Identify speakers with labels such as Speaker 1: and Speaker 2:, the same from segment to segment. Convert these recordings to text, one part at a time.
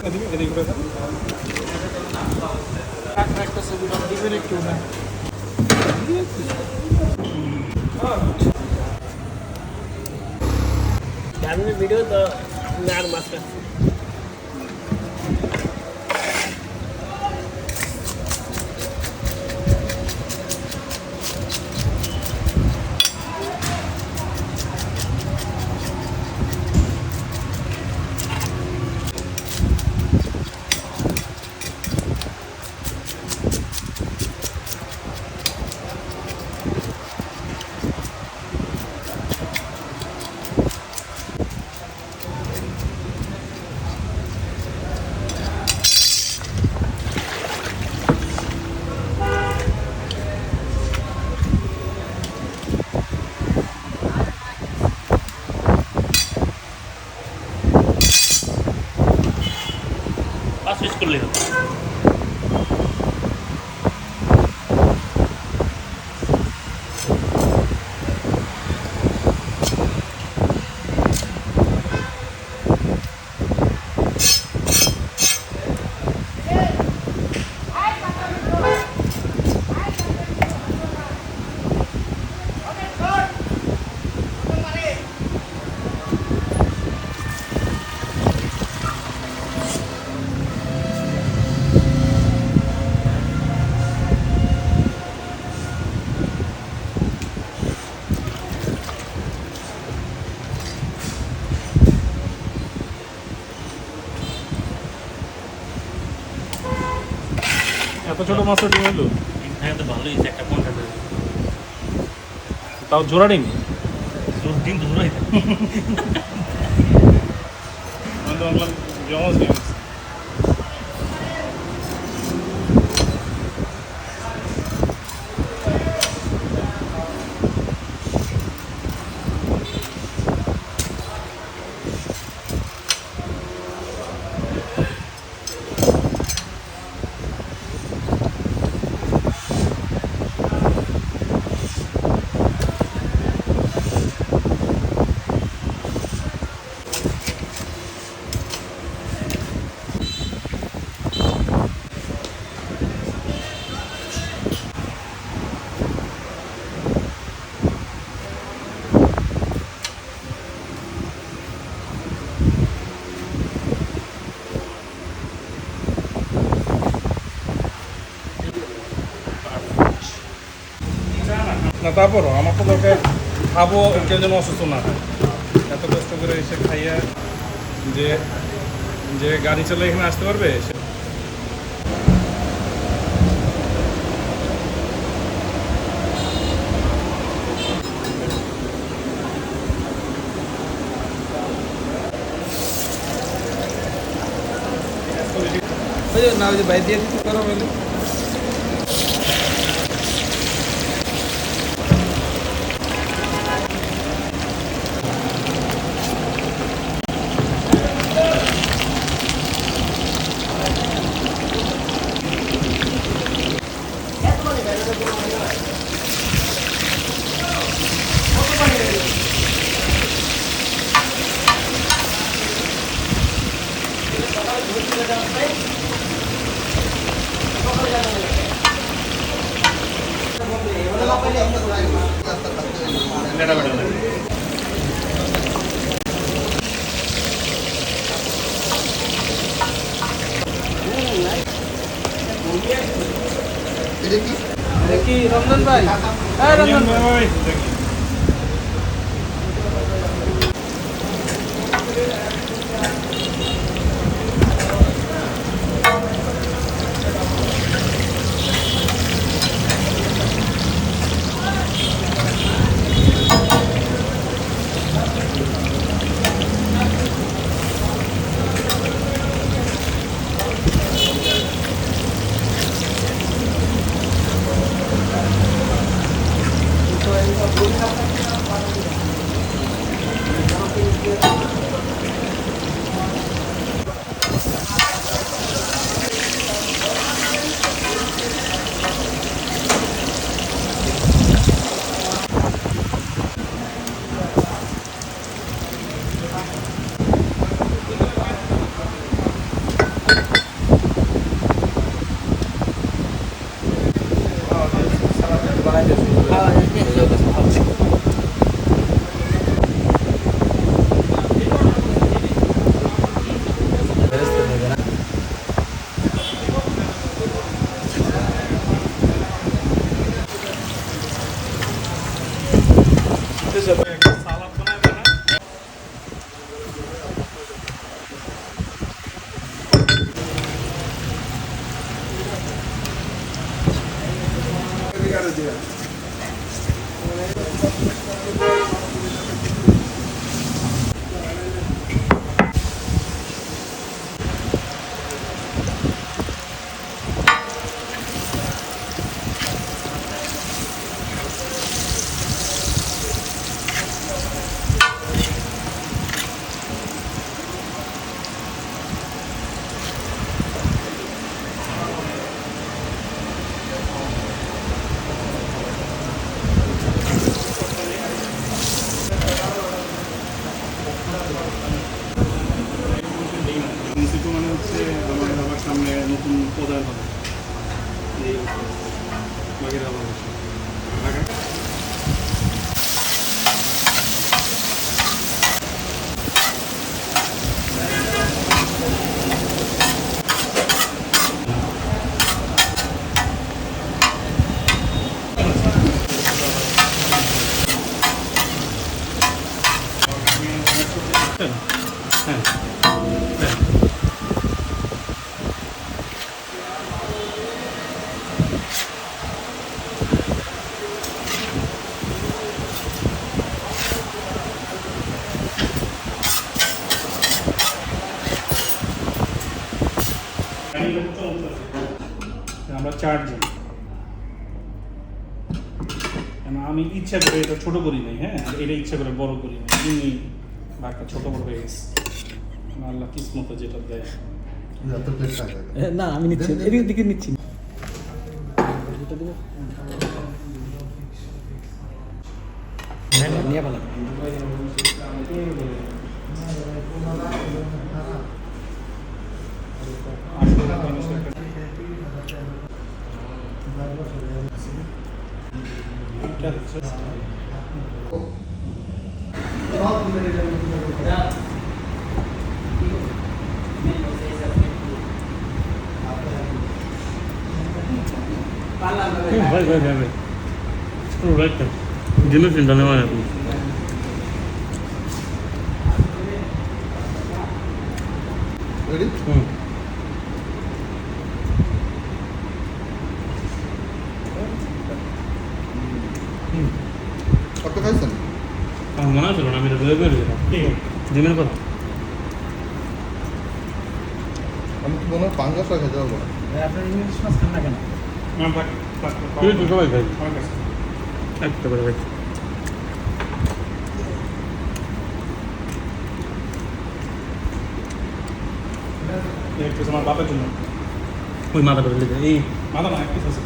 Speaker 1: এদিকে এদিকে করে দাও একটা ছবি দিবেন একটু না জানলে ভিডিও তো নার মাছ পাঁচ করলে এত ছোট মাছটা ডিম হলো হ্যাঁ তো ভালোই একটা কোনটা তাও জোড়া ডিম ডিম ধরে জমা ডিম না তারপরও আমার তো দরকার খাবো কেউ যেন অসুস্থ না হয় এত কষ্ট করে এসে খাইয়া যে যে গাড়ি চালিয়ে এখানে আসতে পারবে না ওই যে বাইরে দিয়ে দিতে পারো বলে দেখি রমজান ভাই হ্যাঁ রমজান ভাই প্রধান হবে এই বাকিরা ভালো ঢাকা হ্যাঁ হ্যাঁ আমরা চারজন আমি ইচ্ছা করে এটা ছোট করি নাই, হ্যাঁ এটা ইচ্ছা করে বড় করি নাই, এমনি ভাগটা ছোট বড় হয়ে গেছে। আল্লাহ কিসমত যেটা দেয়।
Speaker 2: না আমি নিচ্ছি, এদিকে দিকে নিচ্ছি। নিয়ে ভালো
Speaker 3: Vai, vai, vai. Oh, right there. Dime si non ne va più.
Speaker 4: Ready? আপনি খাইছেন?
Speaker 3: আমার মনে ছিল না, আমি এটা ভেবে বেরিয়েছিলাম। ডিমের কথা।
Speaker 4: আমি তো মনে হয় পাঙ্গাস খেতে পারবো না।
Speaker 2: আপনার ইংলিশ মাছ খান না কেন?
Speaker 3: তুই তো সবাই খাই। একটা করে খাই।
Speaker 1: আমার বাপের জন্য
Speaker 3: ওই মাথাটা হলে এই
Speaker 1: মাথা না এক পিস আছে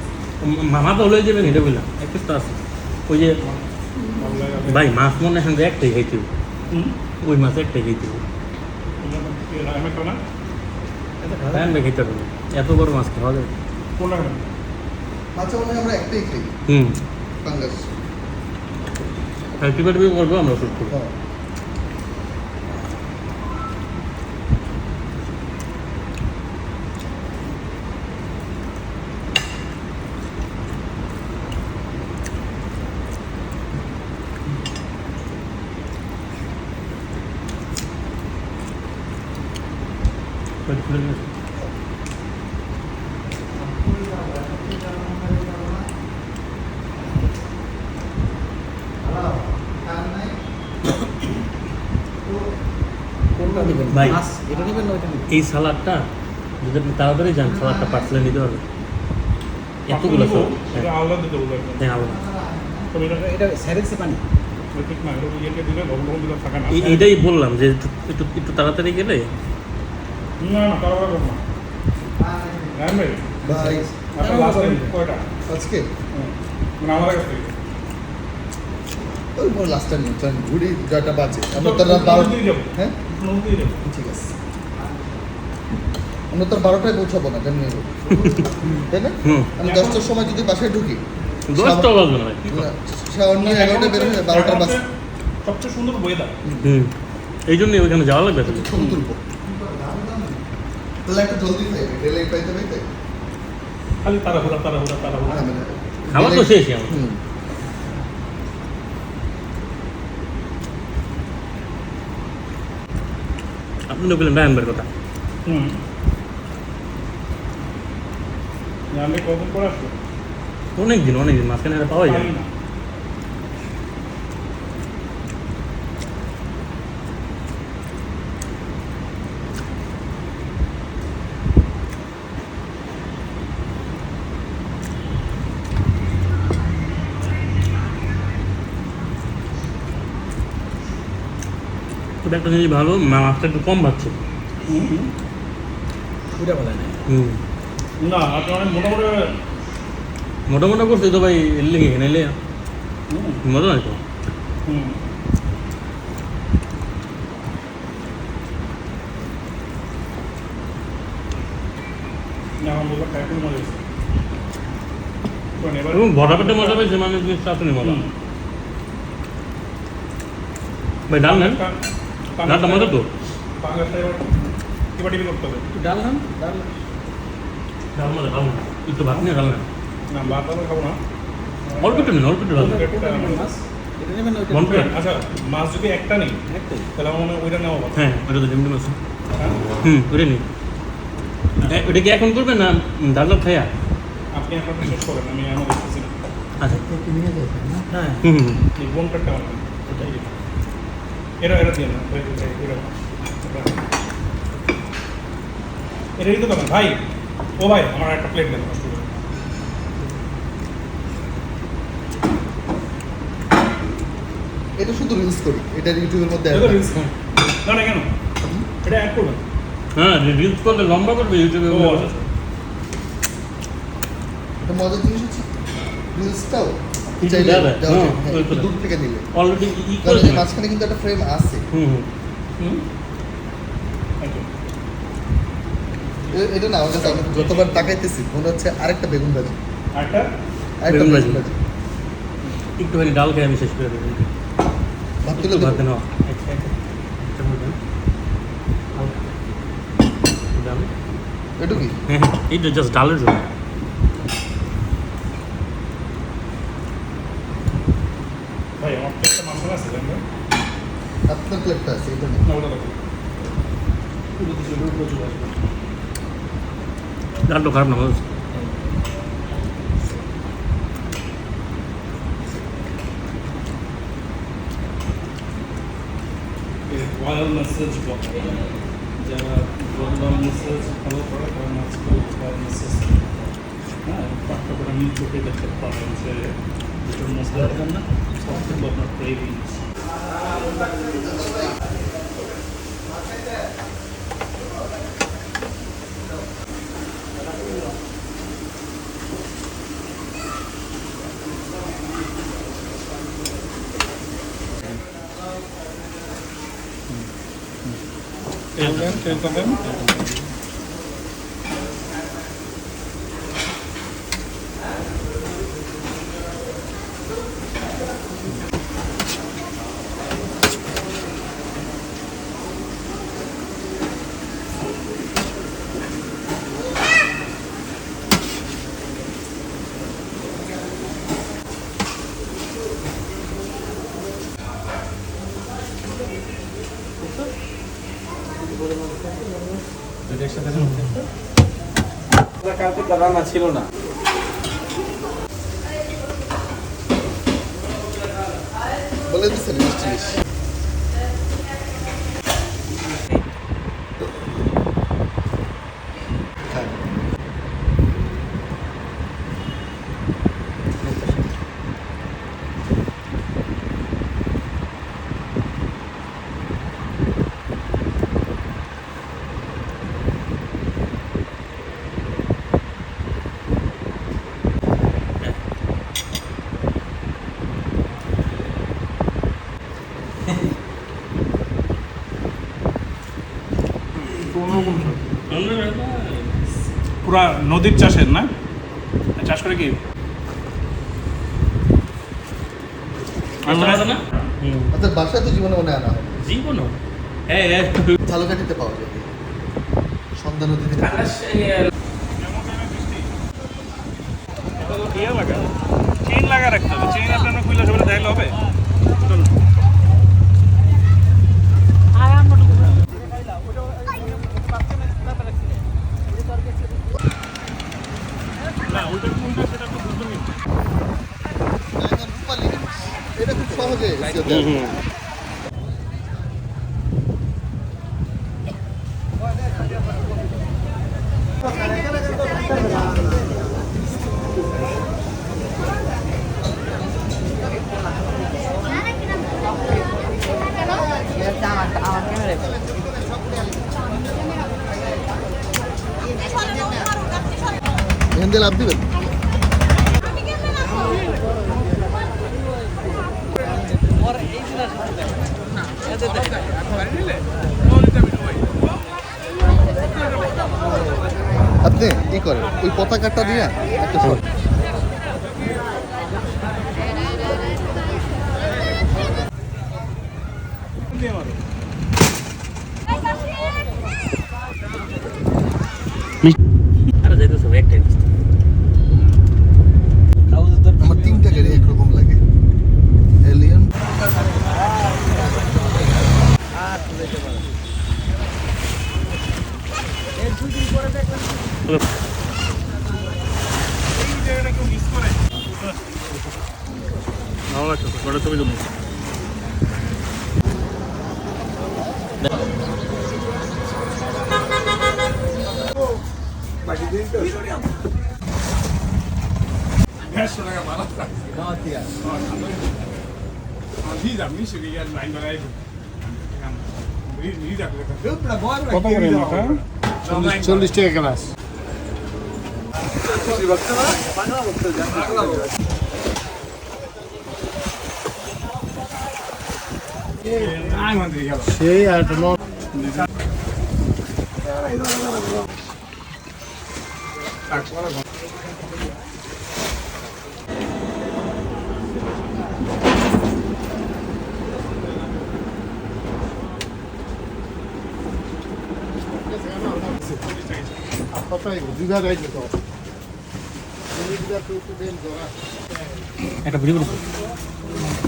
Speaker 3: মাথা হলে যাবে এটা বললাম এক পিস তো আছে ওই যে ভাই মাছ মনে হয় একটাই খাইতে হবে। ওই মাছ একটাই খাইতে হবে।
Speaker 1: আমি খাবো না
Speaker 3: হ্যাঁ খাইতে হবে না। এত বড় মাছ খাওয়া যাবে?
Speaker 1: কোনটা খাবেন?
Speaker 4: আচ্ছা মনে হয় আমরা একটাই খাই পাঙ্গাস।
Speaker 3: টিপে করবো আমরা শুট করবো।
Speaker 4: হ্যাঁ।
Speaker 2: কোনটা নেবেন?
Speaker 3: ভাই।
Speaker 2: মাছ এটা নেবেন না ওইটা নেবেন?
Speaker 3: এই সালাডটা যদি আপনি তাড়াতাড়ি যান সালাডটা পার্সেলে নিতে পারবেন। এতগুলো সব
Speaker 1: এটা আলাদা দিতে বলবো
Speaker 3: হ্যাঁ আলাদা।
Speaker 1: তবে এটা
Speaker 2: এটা স্যারেন্সে পানি।
Speaker 1: ঠিক না, এটা ইয়েকে দিলে লবণ লবণ দিলে থাকে না।
Speaker 3: এইটাই বললাম যে একটু একটু তাড়াতাড়ি গেলে
Speaker 1: না না তারা করবো না হ্যাঁ ভাই
Speaker 4: ভাই
Speaker 1: আপনার লাস্ট টাইম কয়টা?
Speaker 4: আজকে
Speaker 1: মানে আমার কাছ থেকে
Speaker 4: ওই মোর লাস্ট টাইম জান ঘুরি 4টা বাজে। আমরা তো রাত 12
Speaker 1: দিয়ে যাবো
Speaker 4: হ্যাঁ
Speaker 1: দিয়ে যাবো
Speaker 4: ঠিক আছে। আমরা তো 12টায় পৌঁছাবো না কেন তাই না? আমি 10টার সময় যদি বাসায় ঢুকি
Speaker 3: 10টা বাজবে না ভাই।
Speaker 4: শাওন নিয়ে 11টায় বের হয়ে 12টার বাস
Speaker 1: সবচেয়ে সুন্দর ওয়েদার
Speaker 3: এই জন্যই ওইখানে যাওয়া লাগবে তো।
Speaker 4: ছবি তুলবো। তাহলে একটা জলদি খাই ডেলে পাইতে পাইতে
Speaker 1: খালি তাড়াহুড়া তাড়াহুড়া তাড়াহুড়া
Speaker 4: হ্যাঁ, মানে
Speaker 3: খাবার তো শেষই আমার।
Speaker 4: হুম।
Speaker 3: আপনি তো বললেন ব্যায়ামের কথা।
Speaker 1: আমি কখন করে আসবো
Speaker 3: অনেকদিন মাঝখানে এটা পাওয়া যায়
Speaker 1: পারি
Speaker 3: না।
Speaker 1: না
Speaker 3: তবে একটা জিনিস ভালো মাছটা একটু কম ভাবছে।
Speaker 2: ওইটা বলে না।
Speaker 1: না আপনি অনেক মোটামুটি
Speaker 3: মোটামোটা করছে তো ভাই লেগে নাইলে মজা নাই তো।
Speaker 1: এখন মাছগুলো খাই খুব মজা হয়েছে শোন, এবার
Speaker 3: এবং ভরা পেটে মজা পাইছে মানে জিনিসটা আসলে মজা ভাই ডাল নেন ডালটা মজা তো
Speaker 1: পাঙ্গাসটা এবার টিপাটিপি করতে হবে।
Speaker 2: ডাল খান ডাল
Speaker 3: ডাল মজা ডাল না একটু ভাত নিয়ে ডাল নেন
Speaker 1: না ভাত আমি খাবো না।
Speaker 3: অল্প একটু নিন অল্প একটু ডাল
Speaker 2: কোনটা নেবেন মাছ এটা নেবেন না ওইটা
Speaker 3: মন
Speaker 2: নেবেন?
Speaker 3: করে।
Speaker 1: আচ্ছা মাছ যদি একটা নেই
Speaker 2: একটাই
Speaker 1: তাহলে আমার মনে হয় ওইটা নেওয়া ভালো।
Speaker 3: হ্যাঁ ওটা তো ডিমডিম আছে
Speaker 1: হ্যাঁ?
Speaker 3: ওটা নিন ওটা কি এখন করবেন না ডাল ডাল খাইয়া
Speaker 1: আপনি আপনারটা শেষ করেন, আমি আমার দেখতেছি না।
Speaker 3: আচ্ছা
Speaker 2: একটু নিয়ে যাবেন না হ্যাঁ
Speaker 3: হুম
Speaker 1: এই বোন কাটটা আমার নেই। এটা দিয়ে না এটা দিতে পারেন ভাই। ও ভাই আমার একটা প্লেট দেন।
Speaker 4: এটা শুধু রিলস করি, এটা ইউটিউবের মধ্যে
Speaker 1: এটা রিলস না না কেন এটা অ্যাড করবেন?
Speaker 3: হ্যাঁ রিলস করলে লম্বা করবে ইউটিউবে
Speaker 1: ও আচ্ছা আচ্ছা।
Speaker 4: একটা মজার জিনিস হচ্ছে রিলসটাও
Speaker 3: একটু
Speaker 4: চাইলে
Speaker 3: দেবে,
Speaker 4: দেওয়া যায়,
Speaker 3: হ্যাঁ,
Speaker 4: হ্যাঁ,
Speaker 3: ওই
Speaker 4: একটু
Speaker 3: করে।
Speaker 4: দূর থেকে নিলে,
Speaker 3: অলরেডি ই
Speaker 4: কারণ
Speaker 3: করে
Speaker 4: এই মাঝখানে কিন্তু একটা ফ্রেম আছে।
Speaker 3: হুম হুম
Speaker 1: থ্যাংক ইউ।
Speaker 4: এটা না আমাদের আমি যতবার তাকাইতেছি মনে হচ্ছে আরেকটা বেগুন ভাজি,
Speaker 1: আরেকটা
Speaker 4: আরেকটা
Speaker 3: বেগুন
Speaker 4: বেগুন
Speaker 3: ভাজি।
Speaker 4: ভাজি।
Speaker 3: একটুখানি ডাল খেয়ে আমি শেষ করে দেবো
Speaker 4: ভাত
Speaker 3: একটু
Speaker 4: তুলে
Speaker 3: ভাত
Speaker 4: দেবো।
Speaker 3: দেন চামচ দেন হালকা। ডাল
Speaker 4: এটা কি
Speaker 3: হ্যাঁ হ্যাঁ এইটা জাস্ট ডালের জন্য
Speaker 1: ভাই আমার প্লেটটা মাংস আছে জানেন না?
Speaker 4: আপনার প্লেটটা আছে, এটা নেই।
Speaker 1: না ওটা দেখো
Speaker 3: ডালটা খারাপ না ভালো আছে।
Speaker 1: রয়্যাল মেসেজ ব্লগ যারা রয়্যাল মেসেজ ফলো করে তারা মাছকে রয়্যাল মেসেজ হ্যাঁ পাঠটা করে আমি চোখে দেখতে পারেন যে দুটোর মশলা দেখান না সব কিন্তু আপনার ক্রেভিংস। তেলটা দেন
Speaker 2: কালকে তো রান্না ছিল না
Speaker 4: বলে দিচ্ছেন মিষ্টি জিনিস। খান।
Speaker 1: পুরা নদীর চাষের না চাষ করে কি
Speaker 3: না
Speaker 4: আপনার বাসায় তো জীবনে মনে আনা হয়
Speaker 3: জীবন হ্যাঁ হ্যাঁ
Speaker 4: ঝালকাঠিতে পাওয়া যাবে, সন্ধ্যা নদী থেকে।
Speaker 1: ইয়ে লাগা চেইন লাগা রাখতে হবে, চেইন আপনার কইলা সবাই দেখাইলে হবে। না ওইটা কোনটা সেটা তো বুঝতে নেই।
Speaker 4: রূপালী জিনিস। এটা খুব সহজে এখান দিয়ে লাভ দিবেন। আপনি কি করেন ওই পতাকাটা দিয়ে একটা shot।
Speaker 3: আরে যাইতেছে ভাই একটাই
Speaker 4: আমার তিনটা গাড়ি একরকম লাগে এলিয়ন
Speaker 3: ভালো লাগছে বড় ছবি জন্য
Speaker 1: কত করে মাথা
Speaker 2: 40 টাকা গ্লাস সেই আর
Speaker 3: একটা ভিডিও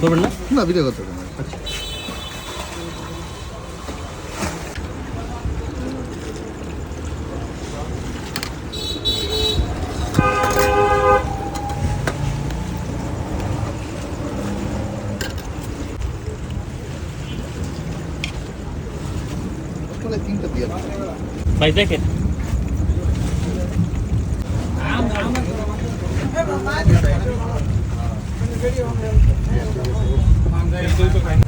Speaker 3: করবেন না
Speaker 4: না ভিডিও করতে হবে না। আসলে তিনটা দিয়ে দাও।
Speaker 3: ভাই দেখেন
Speaker 1: তো